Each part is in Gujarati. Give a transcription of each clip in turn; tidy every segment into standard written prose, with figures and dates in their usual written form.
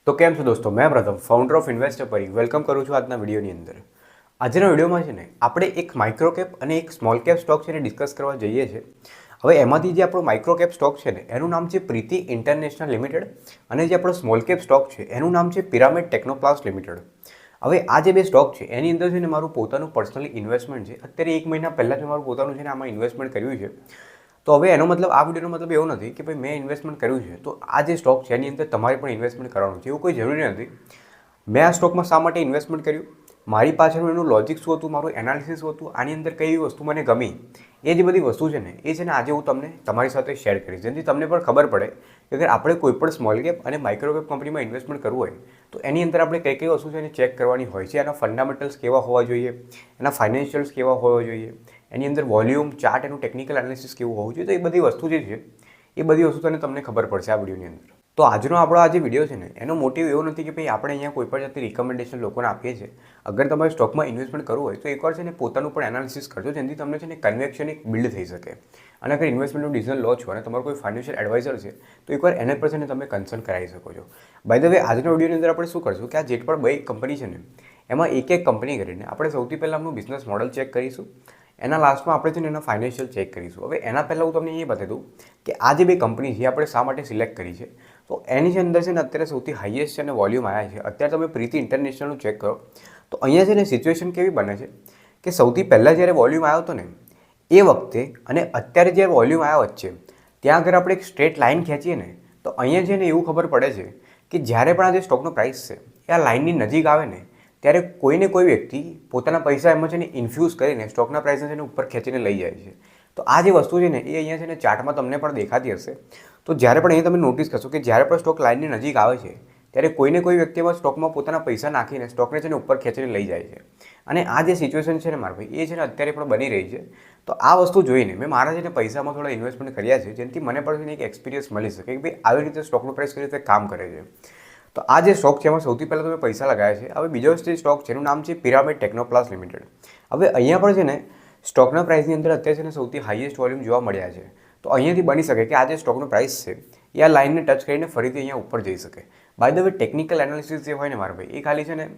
તો કેમ છો દોસ્તો, મેં પ્રથમ ફાઉન્ડર ઓફ ઇન્વેસ્ટર પરી વેલકમ કરું છું આજના વિડીયોની અંદર. આજના વિડીયોમાં છે ને આપણે એક માઇક્રો કેપ અને એક સ્મોલ કેપ સ્ટોક છે ને ડિસ્કસ કરવા જઈએ છીએ. હવે એમાંથી જે આપણો માઇક્રો કેપ સ્ટોક છે ને એનું નામ છે પ્રીતિ ઇન્ટરનેશનલ લિમિટેડ અને જે આપણો સ્મોલ કેપ સ્ટોક છે એનું નામ છે પિરામિડ ટેકનોપ્લાસ્ટ લિમિટેડ. હવે આ જે બે સ્ટોક છે એની અંદર છે ને મારું પોતાનું પર્સનલી ઇન્વેસ્ટમેન્ટ છે. અત્યારે 1 મહિના પહેલાં જ મારું પોતાનું છે ને આમાં ઇન્વેસ્ટમેન્ટ કર્યું છે. તો હવે એનો મતલબ આ વિડીયોનો મતલબ એવો નથી કે ભાઈ મેં ઇન્વેસ્ટમેન્ટ કર્યું છે તો આ જે સ્ટોક છે એની અંદર તમારે પણ ઇન્વેસ્ટમેન્ટ કરવાનું છે, એવું કોઈ જરૂરી નથી. મેં આ સ્ટોકમાં શા માટે ઇન્વેસ્ટમેન્ટ કર્યું, મારી પાછળનું એનું લોજિક શું હતું, મારું એનાલિસિસ શું હતું, આની અંદર કઈ વસ્તુ મને ગમી, એ જે બધી વસ્તુ છે ને એ છે ને આજે હું તમને તમારી સાથે શેર કરીશ, જેથી તમને પણ ખબર પડે કે અગર આપણે કોઈ પણ સ્મોલ કેપ અને માઇક્રો કેપ કંપનીમાં ઇન્વેસ્ટમેન્ટ કરવું હોય તો એની અંદર આપણે કઈ કઈ વસ્તુ છે એને ચેક કરવાની હોય છે, એના ફંડામેન્ટલ્સ કેવા હોવા જોઈએ, એના ફાઇનાન્શિયલ્સ કેવા હોવા જોઈએ, એની અંદર વોલ્યુમ ચાર્ટ એનું ટેકનિકલ એનાલિસિસ કેવું હોવું જોઈએ. તો એ બધી વસ્તુ જે છે એ બધી વસ્તુ તમને ખબર પડશે આ વિડીયોની અંદર. તો આજનો આપણો આ જે વિડીયો છે ને એનો મોટિવ એવો નથી કે ભાઈ આપણે અહીંયા કોઈ પણ જાતની રિકમેન્ડેશન લોકોને આપીએ છીએ. અગર તમારે સ્ટોકમાં ઇન્વેસ્ટમેન્ટ કરવું હોય તો એકવાર છે ને પોતાનું પણ એનાલિસિસ કરજો, જેથી તમને છે ને કન્વેક્શન એક બિલ્ડ થઈ શકે. અને અગર ઇન્વેસ્ટમેન્ટનું ડિસિઝન લો છો અને તમારો કોઈ ફાઇનાન્શિયલ એડવાઇઝર છે તો એકવાર એને પર છે ને તમે કન્સલ્ટ કરાવી શકો છો. બાય ધ વે આજના વિડીયોની અંદર આપણે શું કરશું કે આ જે પણ બે કંપની છે ને એમાં એક એક કંપની કરીને આપણે સૌથી પહેલાં આપણું બિઝનેસ મોડલ ચેક કરીશું. એના લાસ્ટમાં આપણે છે ને એના ફાઇનાન્શિયલ ચેક કરીશું. હવે એના પહેલાં હું તમને એ બતાવી દઉં કે આ જે બે કંપની છે આપણે શા માટે સિલેક્ટ કરી છે. તો એની અંદર છે ને અત્યારે સૌથી હાઈએસ્ટ છે અને વોલ્યુમ આવ્યા છે. અત્યારે તમે પ્રીતિ ઇન્ટરનેશનલનું ચેક કરો તો અહીંયા છે ને સિચ્યુએશન કેવી બને છે કે સૌથી પહેલાં જ્યારે વોલ્યુમ આવ્યો હતો ને એ વખતે અને અત્યારે જ્યારે વોલ્યુમ આવ્યા વચ્ચે ત્યાં આગળ આપણે એક સ્ટ્રેટ લાઇન ખેંચીએ ને તો અહીંયા છે ને એવું ખબર પડે છે કે જ્યારે પણ આ જે સ્ટોકનો પ્રાઇસ છે એ આ લાઇનની નજીક આવે ને ત્યારે કોઈને કોઈ વ્યક્તિ પોતાના પૈસા એમાં છે ને ઇન્ફ્યુઝ કરીને સ્ટોકના પ્રાઇસને છે ને ઉપર ખેંચીને લઈ જાય છે. તો આ જે વસ્તુ છે ને એ અહીંયા છે ને ચાર્ટમાં તમને પણ દેખાતી હશે. તો જ્યારે પણ અહીંયા તમે નોટિસ કરશો કે જ્યારે પણ સ્ટોક લાઇનની નજીક આવે છે ત્યારે કોઈને કોઈ વ્યક્તિમાં સ્ટોકમાં પોતાના પૈસા નાખીને સ્ટોકને છે ને ઉપર ખેંચીને લઈ જાય છે. અને આ જે સિચ્યુએશન છે ને મારા ભાઈ એ છે ને અત્યારે પણ બની રહી છે. તો આ વસ્તુ જોઈને મેં મારા છે ને પૈસામાં થોડા ઇન્વેસ્ટમેન્ટ કર્યા છે, જેથી મને પણ એક એક્સપિરિયન્સ મળી શકે કે ભાઈ આવી રીતે સ્ટોકનું પ્રાઇસ કઈ રીતે કામ કરે છે. તો આ જે સ્ટોક છે એમાં સૌથી પહેલાં તમે પૈસા લગાવ્યા છે. હવે બીજો જે સ્ટોક છે એનું નામ છે પિરામિડ ટેકનોપ્લાસ્ટ લિમિટેડ. હવે અહીંયા પણ છે ને સ્ટોકના પ્રાઇસની અંદર અત્યારે છે ને સૌથી હાઈએસ્ટ વોલ્યુમ જોવા મળ્યા છે. તો અહીંયાથી બની શકે કે આ જે સ્ટોકનો પ્રાઇસ છે એ આ લાઇનને ટચ કરીને ફરીથી અહીંયા ઉપર જઈ શકે. By the way technical analysis જે હોય ને મારા ભાઈ એ ખાલી છે ને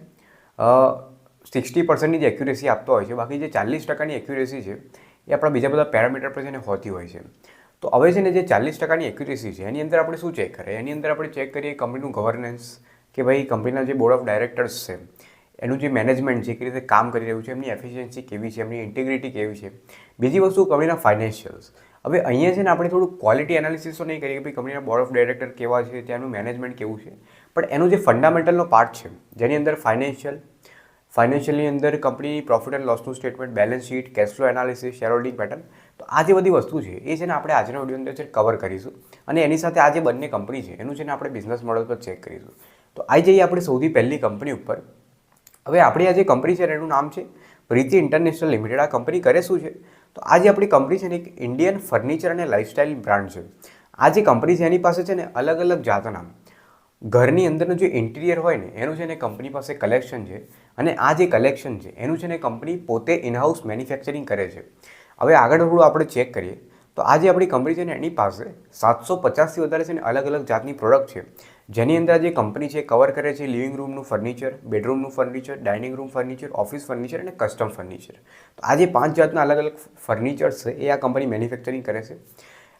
60% જ એક્યુરેસી આપતો હોય છે, બાકી જે 40% એક્યુરેસી છે એ આપણા બીજા બધા પેરામીટર પર છે ને હોતી હોય છે. તો હવે છે ને જે 40% એક્યુરેસી છે એની અંદર આપણે શું ચેક કરીએ, એની અંદર આપણે ચેક કરીએ કંપનીનું ગવર્નન્સ, કે ભાઈ કંપનીના જે બોર્ડ ઓફ ડાયરેક્ટર્સ છે એનું જે મેનેજમેન્ટ છે કેવી રીતે કામ કરી રહ્યું છે, એમની એફિશિયન્સી કેવી છે, એમની ઇન્ટિગ્રિટી કેવી છે. બીજી વસ્તુ કંપનીના ફાઇનાન્શિયલ્સ. હવે અહીંયા છે ને આપણે થોડું ક્વોલિટી એનાલિસિસ તો નહીં કરીએ કે ભાઈ કંપનીના બોર્ડ ઓફ ડાયરેક્ટર કેવા છે, ત્યાંનું મેનેજમેન્ટ કેવું છે, પણ એનું જે ફંડામેન્ટલનો પાર્ટ છે જેની અંદર ફાઇનાન્શિયલની અંદર કંપની પ્રોફિટ એન્ડ લોસનું statement, balance sheet, cash flow analysis, share holding pattern. તો આ જે બધી વસ્તુ છે એ છે ને આપણે આજના વિડીયો અંદર છે કવર કરીશું અને એની સાથે આ જે બંને કંપની છે એનું છે ને આપણે બિઝનેસ મોડલ પર ચેક કરીશું. તો આવી જઈએ આપણે સૌથી પહેલી કંપની ઉપર. હવે આપણી આ જે કંપની છે એનું નામ છે પ્રીતિ ઇન્ટરનેશનલ લિમિટેડ. આ કંપની કરે શું છે તો આ જે આપણી કંપની છે ને એક ઇન્ડિયન ફર્નિચર અને લાઇફસ્ટાઇલ બ્રાન્ડ છે. આ જે કંપની છે એની પાસે છે ને અલગ અલગ જાતના ઘરની અંદરનું જે ઇન્ટિરિયર હોય ને એનું છે ને કંપની પાસે કલેક્શન છે અને આ જે કલેક્શન છે એનું છે ને કંપની પોતે ઇનહાઉસ મેન્યુફેક્ચરિંગ કરે છે. હવે આગળ થોડું આપણે ચેક કરીએ તો આ જે આપણી કંપની છે ને એની પાસે 750થી વધારે છે ને અલગ અલગ જાતની પ્રોડક્ટ છે, જેની અંદર જે કંપની છે કવર કરે છે લિવિંગ રૂમનું ફર્નિચર, બેડરૂમનું furniture, dining room furniture, office furniture અને કસ્ટમ ફર્નિચર. તો આ જે 5 જાતના અલગ અલગ ફર્નિચર્સ છે એ આ કંપની મેન્યુફેક્ચરિંગ કરે છે.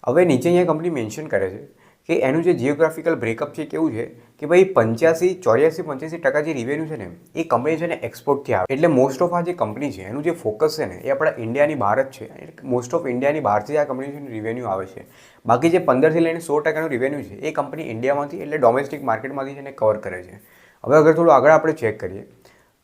હવે નીચે અહીંયા કંપની મેન્શન કરે છે કે એનું જે જિયોગ્રાફિકલ બ્રેકઅપ છે કેવું છે કે ભાઈ 85% જે રિવેન્યુ છે ને એ કંપની છે ને એક્સપોર્ટથી આવે. એટલે મોસ્ટ ઓફ આ જે કંપની છે એનું જે ફોકસ છે ને એ આપણા ઇન્ડિયાની બહાર જ છે. મોસ્ટ ઓફ ઇન્ડિયાની બહારથી આ કંપની છે રિવેન્યુ આવે છે. બાકી જે 15થી લઈને 100% રિવેન્યુ છે એ કંપની ઇન્ડિયામાંથી એટલે ડોમેસ્ટિક માર્કેટમાંથી છે ને કવર કરે છે. હવે અગર થોડું આગળ આપણે ચેક કરીએ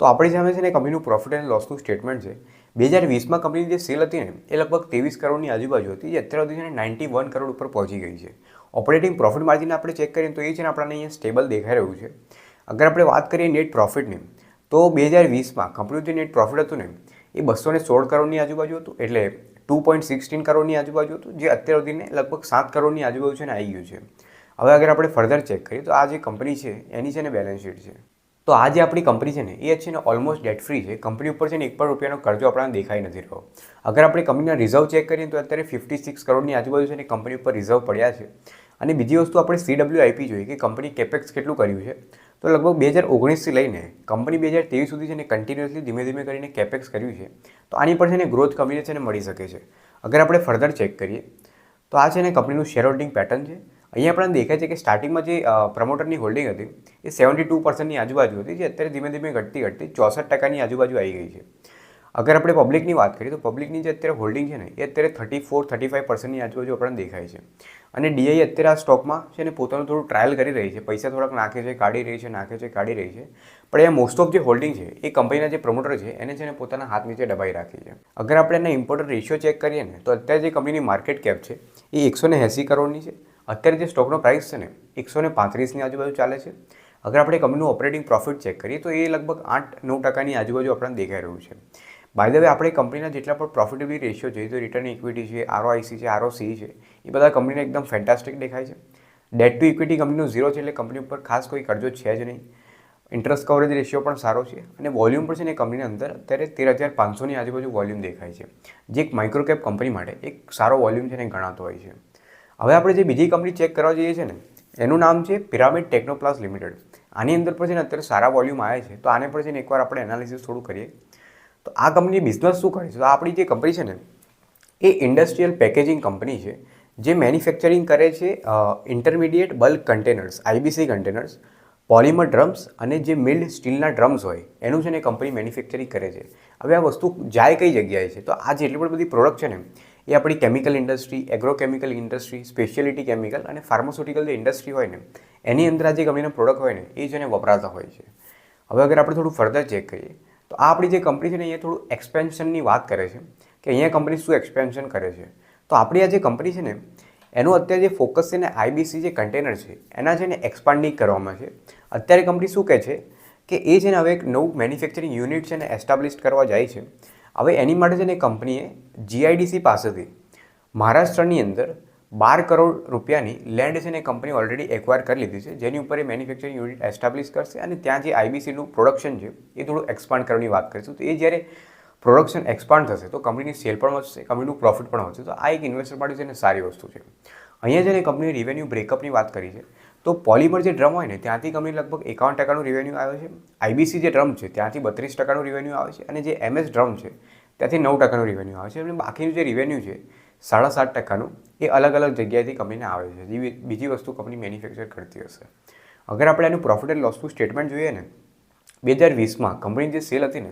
તો આપણી સામે છે ને કંપનીનું પ્રોફિટ એન્ડ લોસનું સ્ટેટમેન્ટ છે. 2020માં કંપનીની જે સેલ હતી ને એ લગભગ 23 કરોડની આજુબાજુ હતી, જે અત્યાર સુધી છે ને 91 કરોડ ઉપર પહોંચી ગઈ છે. ઓપરેટિંગ પ્રોફિટ માર્જિન આપણે ચેક કરીએ તો એ છે ને આપણને અહીંયા સ્ટેબલ દેખાઈ રહ્યું છે. અગર આપણે વાત કરીએ નેટ પ્રોફિટની તો 2020માં કંપનીનું જે નેટ પ્રોફિટ હતું ને એ 216 કરોડની આજુબાજુ હતું, એટલે 2.16 કરોડની આજુબાજુ હતું, જે અત્યાર સુધીને લગભગ 7 કરોડની આજુબાજુ છે ને આવી ગયું છે. હવે અગર આપણે ફર્ધર ચેક કરીએ તો આ જે કંપની છે એની છે ને બેલેન્સ શીટ છે. તો આ જે આપણી કંપની છે ને એ છે ને ઓલમોસ્ટ ડેટ ફ્રી છે. કંપની ઉપર છે ને 1 પણ રૂપિયાનો કરજો આપણને દેખાઈ નથી રહ્યો. અગર આપણે કંપનીના રિઝર્વ ચેક કરીએ તો અત્યારે 56 કરોડની આજુબાજુ છે ને કંપની ઉપર રિઝર્વ પડ્યા છે. અને બીજી વસ્તુ આપણે CWIP જોઈએ કે કંપની કેપેક્સ કેટલું કર્યું છે. તો લગભગ 2019થી લઈને કંપની 2023 સુધી છે ને કન્ટિન્યુઅસલી ધીમે ધીમે કરીને કેપેક્સ કર્યું છે. તો આની પર છે ને ગ્રોથ કંપનીને છે ને મળી શકે છે. અગર આપણે ફર્ધર ચેક કરીએ તો આ છે ને કંપનીનું શેર હોલ્ડિંગ પેટર્ન છે. અહીંયા આપણને દેખાય છે કે સ્ટાર્ટિંગમાં જે પ્રમોટરની હોલ્ડિંગ હતી એ 72%ની આજુબાજુ હતી, જે અત્યારે ધીમે ધીમે ઘટતી 64%ની આજુબાજુ આવી ગઈ છે. અગર આપણે પબ્લિકની વાત કરીએ તો પબ્લિકની જે અત્યારે હોલ્ડિંગ છે ને એ અત્યારે 34-35%ની આજુબાજુ આપણને દેખાય છે. અને ડીઆઈ અત્યારે આ સ્ટોકમાં છે ને પોતાનું થોડું ટ્રાયલ કરી રહી છે, પૈસા થોડાક નાખે છે, કાઢી રહી છે, નાખે છે, કાઢી રહી છે. પણ અહીંયા મોસ્ટ ઓફ જે હોલ્ડિંગ છે એ કંપનીના જે પ્રમોટર છે એને છે ને પોતાના હાથ નીચે દબાઈ રાખી છે. અગર આપણે એના ઇમ્પોર્ટન્ટ રેશિયો ચેક કરીએ ને તો અત્યારે જે કંપનીની માર્કેટ કેપ છે એ 180 કરોડની છે. અત્યારે જે સ્ટોકનો પ્રાઇસ છે ને 135ની આજુબાજુ ચાલે છે. અગર આપણે કંપનીનું ઓપરેટિંગ પ્રોફિટ ચેક કરીએ તો એ લગભગ 8-9%ની આજુબાજુ આપણને દેખાઈ રહ્યું છે. બાય ધ વે આપણે કંપનીના જેટલા પણ પ્રોફિટેબિલિટી રેશિયો જોઈએ તો રિટર્ન ઇક્વિટી છે, આરઓઆઈસી છે, આરઓસી છે, એ બધા કંપનીને એકદમ ફેન્ટાસ્ટિક દેખાય છે. ડેટ ટુ ઇક્વિટી કંપનીનું 0 છે, એટલે કંપની ઉપર ખાસ કોઈ કરજો છે જ નહીં. ઇન્ટરેસ્ટ કવરેજ રેશિયો પણ સારો છે અને વોલ્યુમ પણ છે ને કંપનીની અંદર અત્યારે 13,500ની આજુબાજુ વોલ્યુમ દેખાય છે, જે એક માઇક્રોકેપ કંપની માટે એક સારો વોલ્યુમ છે ને ગણાતો હોય છે. હવે આપણે જે બીજી કંપની ચેક કરવા જઈએ છીએ ને એનું નામ છે પિરામિડ ટેક્નોપ્લાસ્ટ લિમિટેડ. આની અંદર પણ છે ને અત્યારે સારા વોલ્યુમ આવ્યા છે. તો આને પણ છે ને એકવાર આપણે એનાલિસિસ થોડું કરીએ. તો આ કંપની બિઝનેસ શું કરે છે? તો આપણી જે કંપની છે ને એ ઇન્ડસ્ટ્રીયલ પેકેજિંગ કંપની છે, જે મેન્યુફેક્ચરિંગ કરે છે intermediate bulk containers, IBC containers, polymer drums અને જે મિલ્ડ સ્ટીલના ડ્રમ્સ હોય એનું છે ને કંપની મેન્યુફેક્ચરિંગ કરે છે. હવે આ વસ્તુ જાય કઈ જગ્યાએ છે? તો આ જેટલી પણ બધી પ્રોડક્ટ છે ને એ આપણી chemical industry, agrochemical industry, speciality chemical અને ફાર્માસ્યુટિકલ જે ઇન્ડસ્ટ્રી હોય ને એની અંદર આ જે કંપનીના પ્રોડક્ટ હોય ને એ છે ને વપરાતા હોય છે. હવે અગર આપણે થોડું ફર્ધર ચેક કરીએ તો આ આપણી જે કંપની છે ને અહીંયા થોડું એક્સપેન્શનની વાત કરે છે કે અહીંયા કંપની શું એક્સપેન્શન કરે છે. તો આપણી આ જે કંપની છે ને એનું અત્યારે જે ફોકસ છે ને આઈબીસી જે કન્ટેનર છે એના છે ને એક્સપાન્ડિંગ કરવામાં છે. અત્યારે કંપની શું કહે છે કે એ છે ને હવે એક નવું મેન્યુફેક્ચરિંગ યુનિટ છે ને એસ્ટાબ્લિશ કરવા જાય છે. હવે એની માટે છે ને કંપનીએ જીઆઈડીસી પાસેથી મહારાષ્ટ્રની અંદર 12 કરોડ રૂપિયાની લેન્ડ છે ને કંપની ઓલરેડી એક્વાયર કરી લીધી છે, જેની ઉપર એ મેન્યુફેક્ચરિંગ યુનિટ એસ્ટાબ્લિશ કરશે અને ત્યાં જે આઈબીસીનું પ્રોડક્શન છે એ થોડું એક્સપાન્ડ કરવાની વાત કરીશું. તો એ જ્યારે પ્રોડક્શન એક્સપાન્ડ થશે તો કંપનીની સેલ પણ વધશે, કંપનીનું પ્રોફિટ પણ વધશે. તો આ એક ઇન્વેસ્ટર માટે છે ને સારી વસ્તુ છે. અહીંયા છે ને કંપનીએ રિવેન્યુ બ્રેકઅપની વાત કરી છે. તો પોલિમર જે ડ્રમ હોય ને ત્યાંથી કંપની લગભગ 51%નું રેવન્યુ આવે છે. આઈબીસી જે ડ્રમ છે ત્યાંથી 32%નું રેવન્યુ આવે છે અને જે એમએસ ડ્રમ છે ત્યાંથી 9%નું રેવન્યુ આવે છે. અને બાકીનું જે રેવન્યુ છે 7.5%નું એ અલગ અલગ જગ્યાએથી કંપનીને આવે છે, જે બીજી વસ્તુ કંપની મેન્યુફેક્ચર કરતી હશે. અગર આપણે એનું પ્રોફિટ એન્ડ લોસનું સ્ટેટમેન્ટ જોઈએ ને 2020માં કંપની જે સેલ હતી ને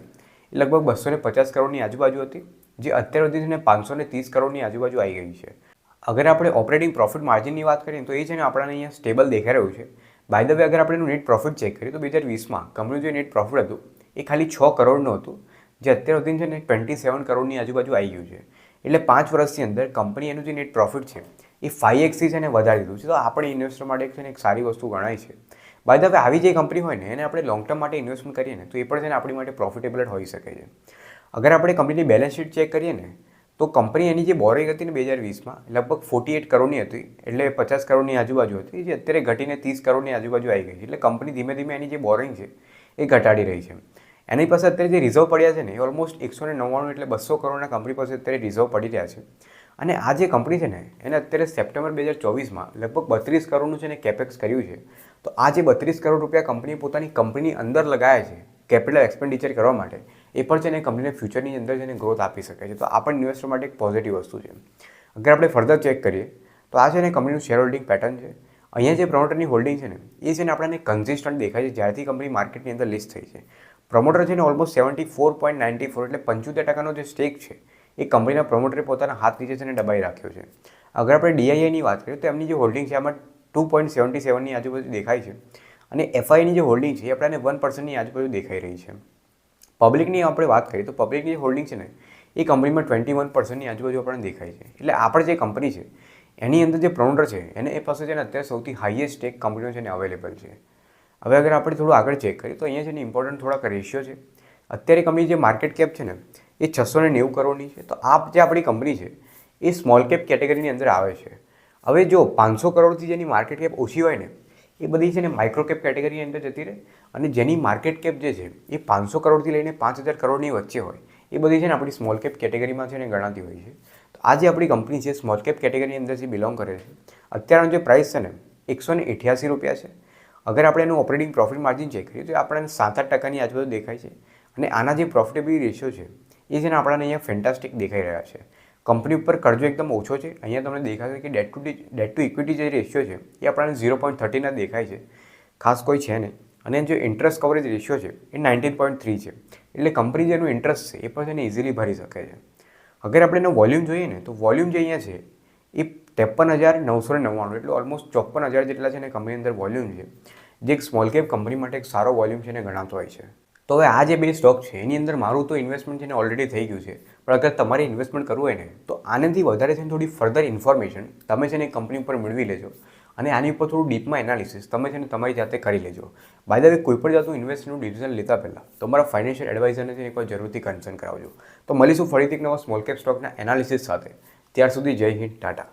એ લગભગ 250 કરોડની આજુબાજુ હતી, જે અત્યાર સુધી 530 કરોડની આજુબાજુ આવી ગઈ છે. અગર આપણે ઓપરેટિંગ પ્રોફિટ માર્જિનની વાત કરીએ તો એ છે ને આપણને અહીંયા સ્ટેબલ દેખાઈ રહ્યું છે. બાય ધ વે અગર આપણે એનું નેટ પ્રોફિટ ચેક કરીએ તો 2020માં કંપનીનું જે નેટ પ્રોફિટ હતું એ ખાલી 6 કરોડનું હતું, જે અત્યાર સુધી છે ને 27 કરોડની આજુબાજુ આવી ગયું છે. એટલે 5 વર્ષની અંદર કંપની એનું જે નેટ પ્રોફિટ છે એ 5x છે ને વધારી દીધું છે. તો આપણે ઇન્વેસ્ટર માટે છે ને એક સારી વસ્તુ ગણાય છે. બાય ધ વે આવી જે કંપની હોય ને એને આપણે લોંગ ટર્મ માટે ઇન્વેસ્ટમેન્ટ કરીએ ને તો એ પણ છે ને આપણી માટે પ્રોફિટેબલ હોઈ શકે છે. અગર આપણે કંપનીની બેલેન્સ શીટ ચેક કરીએ ને તો કંપની એની જે બોરિંગ હતી ને 2020માં લગભગ 48 કરોડની હતી, એટલે 50 કરોડની આજુબાજુ હતી, જે અત્યારે ઘટીને 30 કરોડની આજુબાજુ આવી ગઈ છે. એટલે કંપની ધીમે ધીમે એની જે બોરિંગ છે એ ઘટાડી રહી છે. એની પાસે અત્યારે જે રિઝર્વ પડ્યા છે ને એ ઓલમોસ્ટ 199 એટલે 200 કરોડના કંપની પાસે અત્યારે રિઝર્વ પડી રહ્યા છે. અને આ જે કંપની છે ને એને અત્યારે સપ્ટેમ્બર 2024માં લગભગ 32 કરોડનું છે ને કેપેક્સ કર્યું છે. તો આ જે 32 કરોડ રૂપિયા કંપનીએ પોતાની કંપની અંદર લગાવ્યા છે કેપિટલ એક્સપેન્ડિચર કરવા માટે, એ પણ છે ને કંપનીને ફ્યુચરની અંદર છે ને ગ્રોથ આપી શકે છે. તો આ પણ ઇન્વેસ્ટર માટે એક પોઝિટિવ વસ્તુ છે. અગર આપણે ફર્ધર ચેક કરીએ તો આ છે ને કંપનીનું શેર હોલ્ડિંગ પેટર્ન છે. અહીંયા જે પ્રમોટરની હોલ્ડિંગ છે ને એ છે ને આપણને કન્સિસ્ટન્ટ દેખાય છે જ્યારથી કંપની માર્કેટની અંદર લિસ્ટ થઈ છે. પ્રમોટર છે ને ઓલમોસ્ટ 74.94 એટલે 75%નો જે સ્ટેક છે એ કંપનીના પ્રમોટરે પોતાના હાથ નીચે છે ને દબાઈ રાખ્યો છે. અગર આપણે ડીઆઈઆઈની વાત કરીએ તો એમની જે હોલ્ડિંગ છે એમાં 2.77ની આજુબાજુ દેખાય છે અને એફઆઈની જે હોલ્ડિંગ છે એ આપણને 1%ની આજુબાજુ દેખાઈ રહી છે. પબ્લિકની આપણે વાત કરીએ તો પબ્લિકની જે હોલ્ડિંગ છે ને એ કંપનીમાં 21%ની આજુબાજુ આપણને દેખાય છે. એટલે આપણે જે કંપની છે એની અંદર જે પ્રમોટર છે એને એ પાસે છે ને અત્યારે સૌથી હાઈએસ્ટ સ્ટેક કંપનીઓ છે ને અવેલેબલ છે. હવે અગર આપણે થોડું આગળ ચેક કરીએ તો અહીંયા છે ને ઇમ્પોર્ટન્ટ થોડાક રેશિયો છે. અત્યારે કંપની જે માર્કેટ કેપ છે ને એ 690 કરોડની છે. તો આ જે આપણી કંપની છે એ સ્મોલ કેપ કેટેગરીની અંદર આવે છે. હવે જો 500 કરોડથી જેની માર્કેટ કેપ ઓછી હોય ને એ બધી છે ને માઇક્રો કેપ કેટેગરીની અંદર જતી રહે, અને જેની માર્કેટ કેપ જે છે એ 500 કરોડથી લઈને 5000 કરોડની વચ્ચે હોય એ બધી છે ને આપણી સ્મોલ કેપ કેટેગરીમાં છે ને ગણાતી હોય છે. તો આ જે આપણી કંપની છે સ્મોલ કેપ કેટેગરીની અંદર જે બિલોંગ કરે છે, અત્યારનો જે પ્રાઇસ છે ને 188 રૂપિયા છે અગર આપણે એનું ઓપરેટિંગ પ્રોફિટ માર્જિન ચેક કરીએ તો આપણને 7-8% આજુબાજુ દેખાય છે અને આના જે પ્રોફિટેબિલિટી રેશિયો છે એ છે ને આપણને અહીંયા ફેન્ટાસ્ટિક દેખાઈ રહ્યા છે. કંપની ઉપર કરજો એકદમ ઓછો છે. અહીંયા તમને દેખાશે કે ડેટ ટુ ઇક્વિટી જે રેશિયો છે એ આપણને 0.13 દેખાય છે, ખાસ કોઈ છે નહીં. અને જે ઇન્ટરેસ્ટ કવરેજ રેશિયો છે એ 19.3 છે, એટલે કંપની જેનું ઇન્ટરેસ્ટ છે એ પણ છે ને ઇઝીલી ભરી શકે છે. અગર આપણે એનો વોલ્યુમ જોઈએ ને તો વોલ્યુમ જે અહીંયા છે એ 53,999, એટલે ઓલમોસ્ટ 54,000 જેટલા છે ને કંપની અંદર વોલ્યુમ છે, જે એક સ્મોલ કેપ કંપની માટે એક સારો વોલ્યુમ છે ને ગણાતો હોય છે. તો હવે આ જે બે સ્ટોક છે એની અંદર મારું તો ઇન્વેસ્ટમેન્ટ છે ને ઓલરેડી થઈ ગયું છે, પણ અગર તમારે ઇન્વેસ્ટમેન્ટ કરવું હોય ને તો આનાથી વધારે છે ને થોડી ફર્ધર ઇન્ફોર્મેશન તમે છે ને કંપની ઉપર મેળવી લેજો અને આની ઉપર થોડું ડીપમાં એનાલિસિસ તમે છે ને તમારી જાતે કરી લેજો. બાય ધ વે કોઈ પણ જાતનું ઇન્વેસ્ટમેન્ટનું ડિસિઝન લેતા પહેલાં તમારા ફાઇનાન્શિયલ એડવાઇઝરને છે એકવાર જરૂરથી કન્સર્ન કરાવજો. તો મળીશું ફરીથી એક નવા સ્મોલ કેપ સ્ટોકના એનાલિસિસ સાથે. ત્યાર સુધી જય હિન્દ, ટાટા.